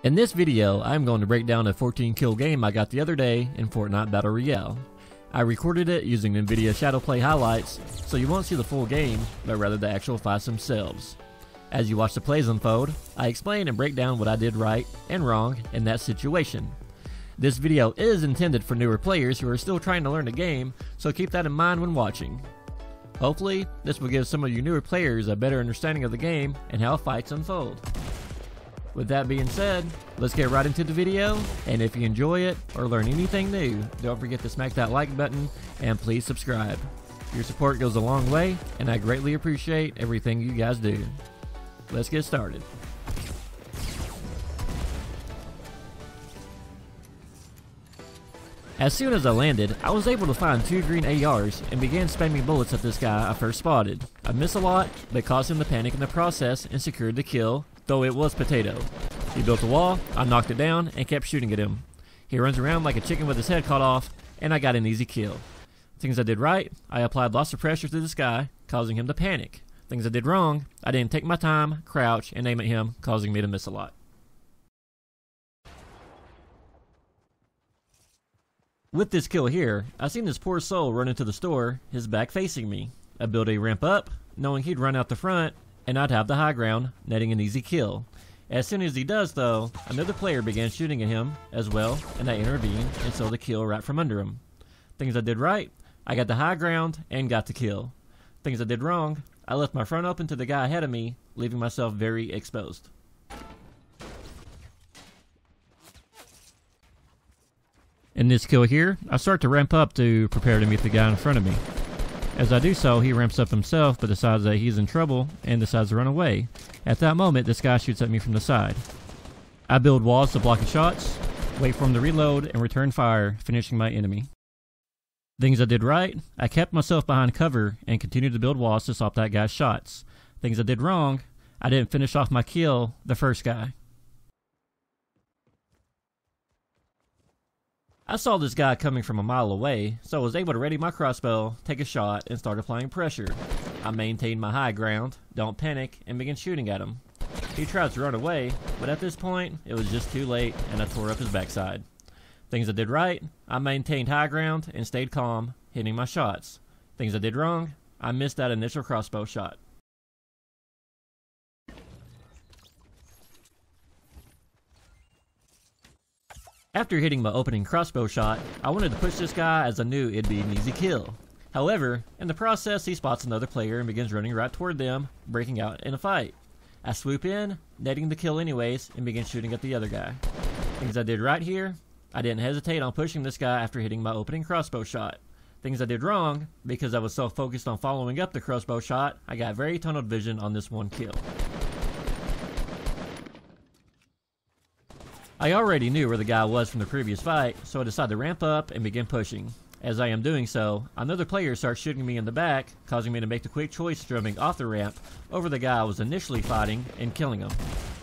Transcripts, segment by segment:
In this video, I'm going to break down a 14 kill game I got the other day in Fortnite Battle Royale. I recorded it using NVIDIA Shadowplay highlights, so you won't see the full game, but rather the actual fights themselves. As you watch the plays unfold, I explain and break down what I did right and wrong in that situation. This video is intended for newer players who are still trying to learn the game, so keep that in mind when watching. Hopefully, this will give some of you newer players a better understanding of the game and how fights unfold. With that being said, let's get right into the video, and if you enjoy it or learn anything new, don't forget to smack that like button and please subscribe. Your support goes a long way, and I greatly appreciate everything you guys do. Let's get started. As soon as I landed, I was able to find 2 green ARs and began spamming bullets at this guy I first spotted. I missed a lot, but caused him to panic in the process and secured the kill, though it was potato. He built a wall, I knocked it down, and kept shooting at him. He runs around like a chicken with his head cut off, and I got an easy kill. Things I did right, I applied lots of pressure to this guy, causing him to panic. Things I did wrong, I didn't take my time, crouch, and aim at him, causing me to miss a lot. With this kill here, I seen this poor soul run into the store, his back facing me. I built a ramp up, knowing he'd run out the front, and I'd have the high ground, netting an easy kill. As soon as he does though, another player began shooting at him as well, and I intervened and stole the kill right from under him. Things I did right, I got the high ground and got the kill. Things I did wrong, I left my front open to the guy ahead of me, leaving myself very exposed. In this kill here, I start to ramp up to prepare to meet the guy in front of me. As I do so, he ramps up himself but decides that he's in trouble and decides to run away. At that moment, this guy shoots at me from the side. I build walls to block his shots, wait for him to reload, and return fire, finishing my enemy. Things I did right, I kept myself behind cover and continued to build walls to stop that guy's shots. Things I did wrong, I didn't finish off my kill, the first guy. I saw this guy coming from a mile away, so I was able to ready my crossbow, take a shot, and start applying pressure. I maintained my high ground, don't panic, and began shooting at him. He tried to run away, but at this point, it was just too late, and I tore up his backside. Things I did right, I maintained high ground and stayed calm, hitting my shots. Things I did wrong, I missed that initial crossbow shot. After hitting my opening crossbow shot, I wanted to push this guy as I knew it'd be an easy kill. However, in the process he spots another player and begins running right toward them, breaking out in a fight. I swoop in, netting the kill anyways, and begin shooting at the other guy. Things I did right here, I didn't hesitate on pushing this guy after hitting my opening crossbow shot. Things I did wrong, because I was so focused on following up the crossbow shot, I got very tunnel vision on this one kill. I already knew where the guy was from the previous fight, so I decided to ramp up and begin pushing. As I am doing so, another player starts shooting me in the back, causing me to make the quick choice of jumping off the ramp over the guy I was initially fighting and killing him.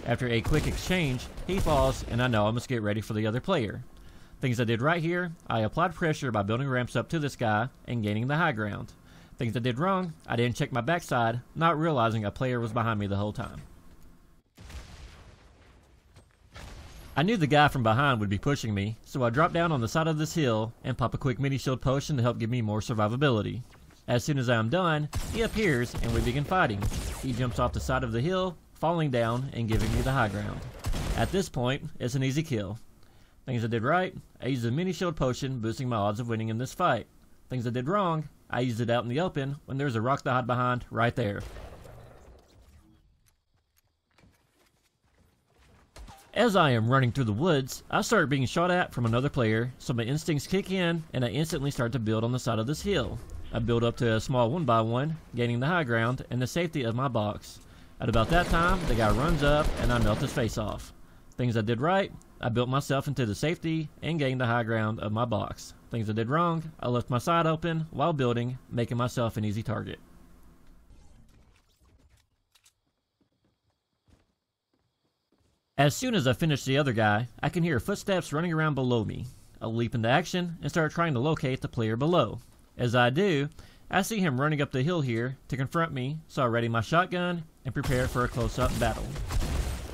After a quick exchange, he falls and I know I must get ready for the other player. Things I did right here, I applied pressure by building ramps up to this guy and gaining the high ground. Things I did wrong, I didn't check my backside, not realizing a player was behind me the whole time. I knew the guy from behind would be pushing me, so I dropped down on the side of this hill and pop a quick mini shield potion to help give me more survivability. As soon as I am done, he appears and we begin fighting. He jumps off the side of the hill, falling down and giving me the high ground. At this point, it's an easy kill. Things I did right, I used a mini shield potion, boosting my odds of winning in this fight. Things I did wrong, I used it out in the open when there's a rock to hide behind right there. As I am running through the woods, I start being shot at from another player, so my instincts kick in and I instantly start to build on the side of this hill. I build up to a small 1x1, gaining the high ground and the safety of my box. At about that time, the guy runs up and I melt his face off. Things I did right, I built myself into the safety and gained the high ground of my box. Things I did wrong, I left my side open while building, making myself an easy target. As soon as I finish the other guy, I can hear footsteps running around below me. I leap into action and start trying to locate the player below. As I do, I see him running up the hill here to confront me, so I ready my shotgun and prepare for a close-up battle.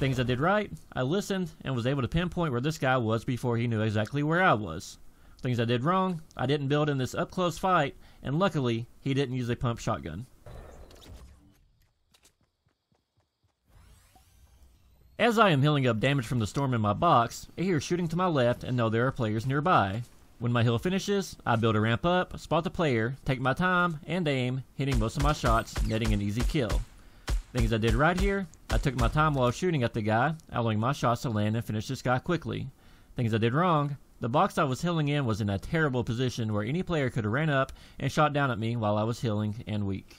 Things I did right, I listened and was able to pinpoint where this guy was before he knew exactly where I was. Things I did wrong, I didn't build in this up close fight, and luckily, he didn't use a pump shotgun. As I am healing up damage from the storm in my box, I hear shooting to my left and know there are players nearby. When my heal finishes, I build a ramp up, spot the player, take my time, and aim, hitting most of my shots, netting an easy kill. Things I did right here, I took my time while shooting at the guy, allowing my shots to land and finish this guy quickly. Things I did wrong, the box I was healing in was in a terrible position where any player could have ran up and shot down at me while I was healing and weak.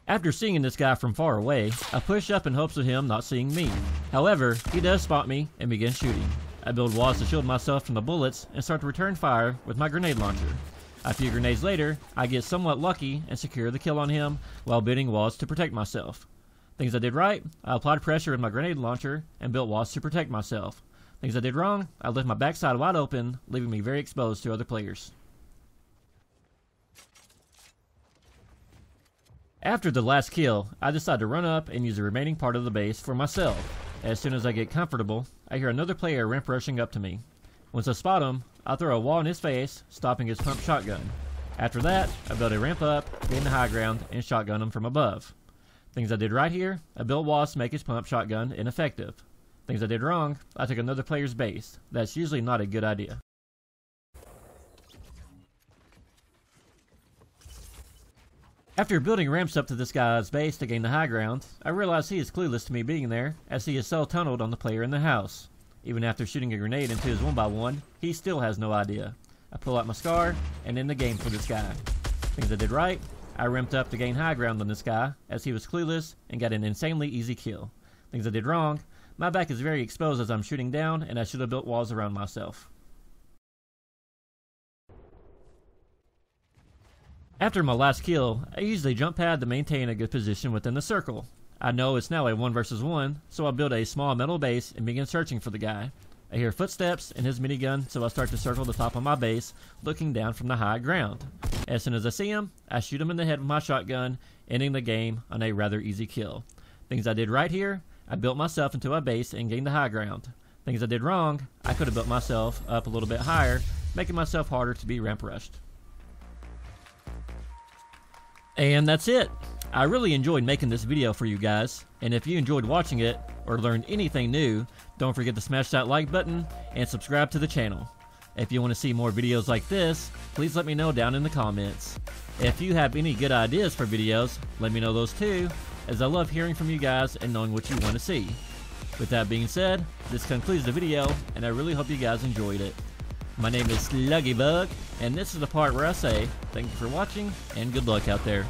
After seeing this guy from far away, I push up in hopes of him not seeing me. However, he does spot me and begins shooting. I build walls to shield myself from the bullets and start to return fire with my grenade launcher. A few grenades later, I get somewhat lucky and secure the kill on him while building walls to protect myself. Things I did right, I applied pressure with my grenade launcher and built walls to protect myself. Things I did wrong, I left my backside wide open, leaving me very exposed to other players. After the last kill, I decide to run up and use the remaining part of the base for myself. As soon as I get comfortable, I hear another player ramp rushing up to me. Once I spot him, I throw a wall in his face, stopping his pump shotgun. After that, I build a ramp up, gain the high ground, and shotgun him from above. Things I did right here, I built walls to make his pump shotgun ineffective. Things I did wrong, I took another player's base. That's usually not a good idea. After building ramps up to this guy's base to gain the high ground, I realize he is clueless to me being there, as he is so tunneled on the player in the house. Even after shooting a grenade into his 1x1, he still has no idea. I pull out my scar, and end the game for this guy. Things I did right, I ramped up to gain high ground on this guy, as he was clueless, and got an insanely easy kill. Things I did wrong, my back is very exposed as I'm shooting down, and I should have built walls around myself. After my last kill, I use the jump pad to maintain a good position within the circle. I know it's now a 1 versus 1, so I build a small metal base and begin searching for the guy. I hear footsteps and his minigun, so I start to circle the top of my base, looking down from the high ground. As soon as I see him, I shoot him in the head with my shotgun, ending the game on a rather easy kill. Things I did right here, I built myself into a base and gained the high ground. Things I did wrong, I could have built myself up a little bit higher, making myself harder to be ramp rushed. And that's it. I really enjoyed making this video for you guys, and if you enjoyed watching it or learned anything new, don't forget to smash that like button and subscribe to the channel. If you want to see more videos like this, please let me know down in the comments. If you have any good ideas for videos, let me know those too, as I love hearing from you guys and knowing what you want to see. With that being said, this concludes the video, and I really hope you guys enjoyed it. My name is SluggyBug, and this is the part where I say, thank you for watching, and good luck out there.